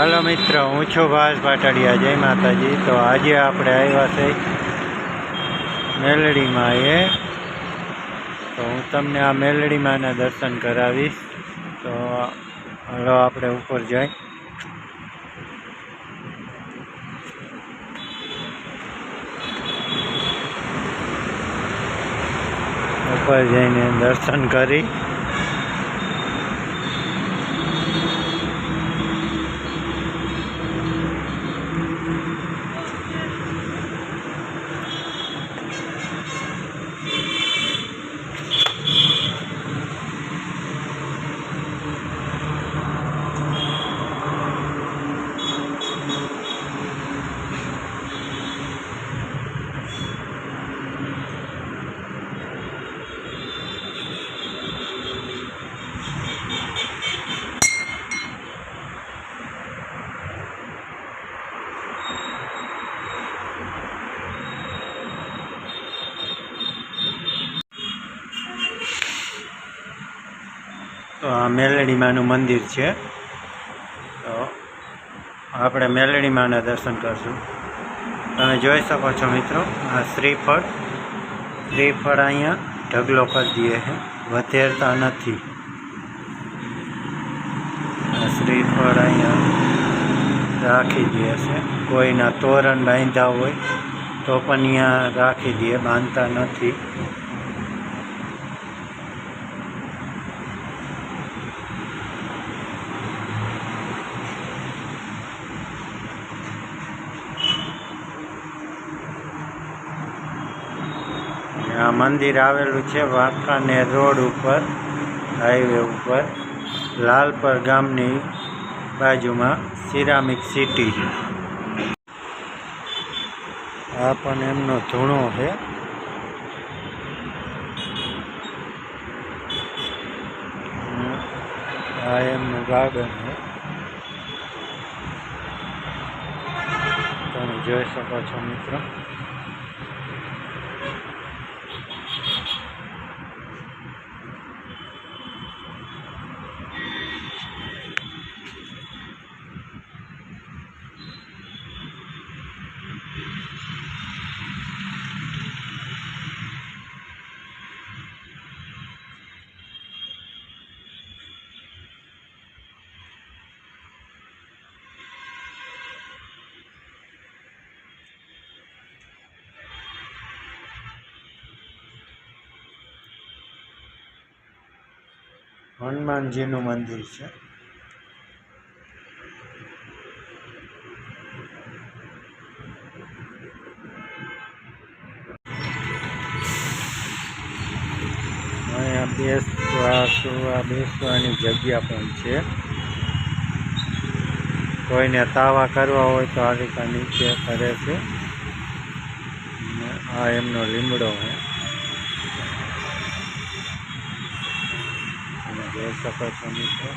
હાલો મિત્ર, હું છું ભાસ પાટડિયા. જય માતાજી. તો આજે આપણે આવ્યા છે મેલડીમાં તો હું તમને આ મેલડીમાંના દર્શન કરાવીશ. તો હાલો આપણે ઉપર જઈ ઉપર જઈને દર્શન કરી તો આ મેલડીમાંનું મંદિર છે. તો આપણે મેલડીમાંના દર્શન કરશું. તમે જોઈ શકો છો મિત્રો, આ શ્રીફળ અહીંયા ઢગલો કરી દે છે, વધેરતા નથી. આ શ્રીફળ અહીંયા રાખી દે છે. કોઈના તોરણ બાંધ્યા હોય તો પણ અહીંયા રાખી દે, બાંધતા નથી. આ મંદિર આવેલું છે વાંકાનેર રોડ ઉપર, હાઈવે ઉપર, લાલપર ગામની બાજુમાં, સિરામિક સિટી. આ પણ એમનો ધૂણો છે. આ એમનું ગાર્ડન છે, તમે જોઈ શકો છો મિત્રો. હનુમાનજીનું મંદિર છે. અહીંયા બેસવાની જગ્યા પણ છે. કોઈને તાવા કરવા હોય તો આ રીતે નીચે કરે છે. આ એમનો લીમડો છે, તમે જોઈ શકો છો મિત્રો.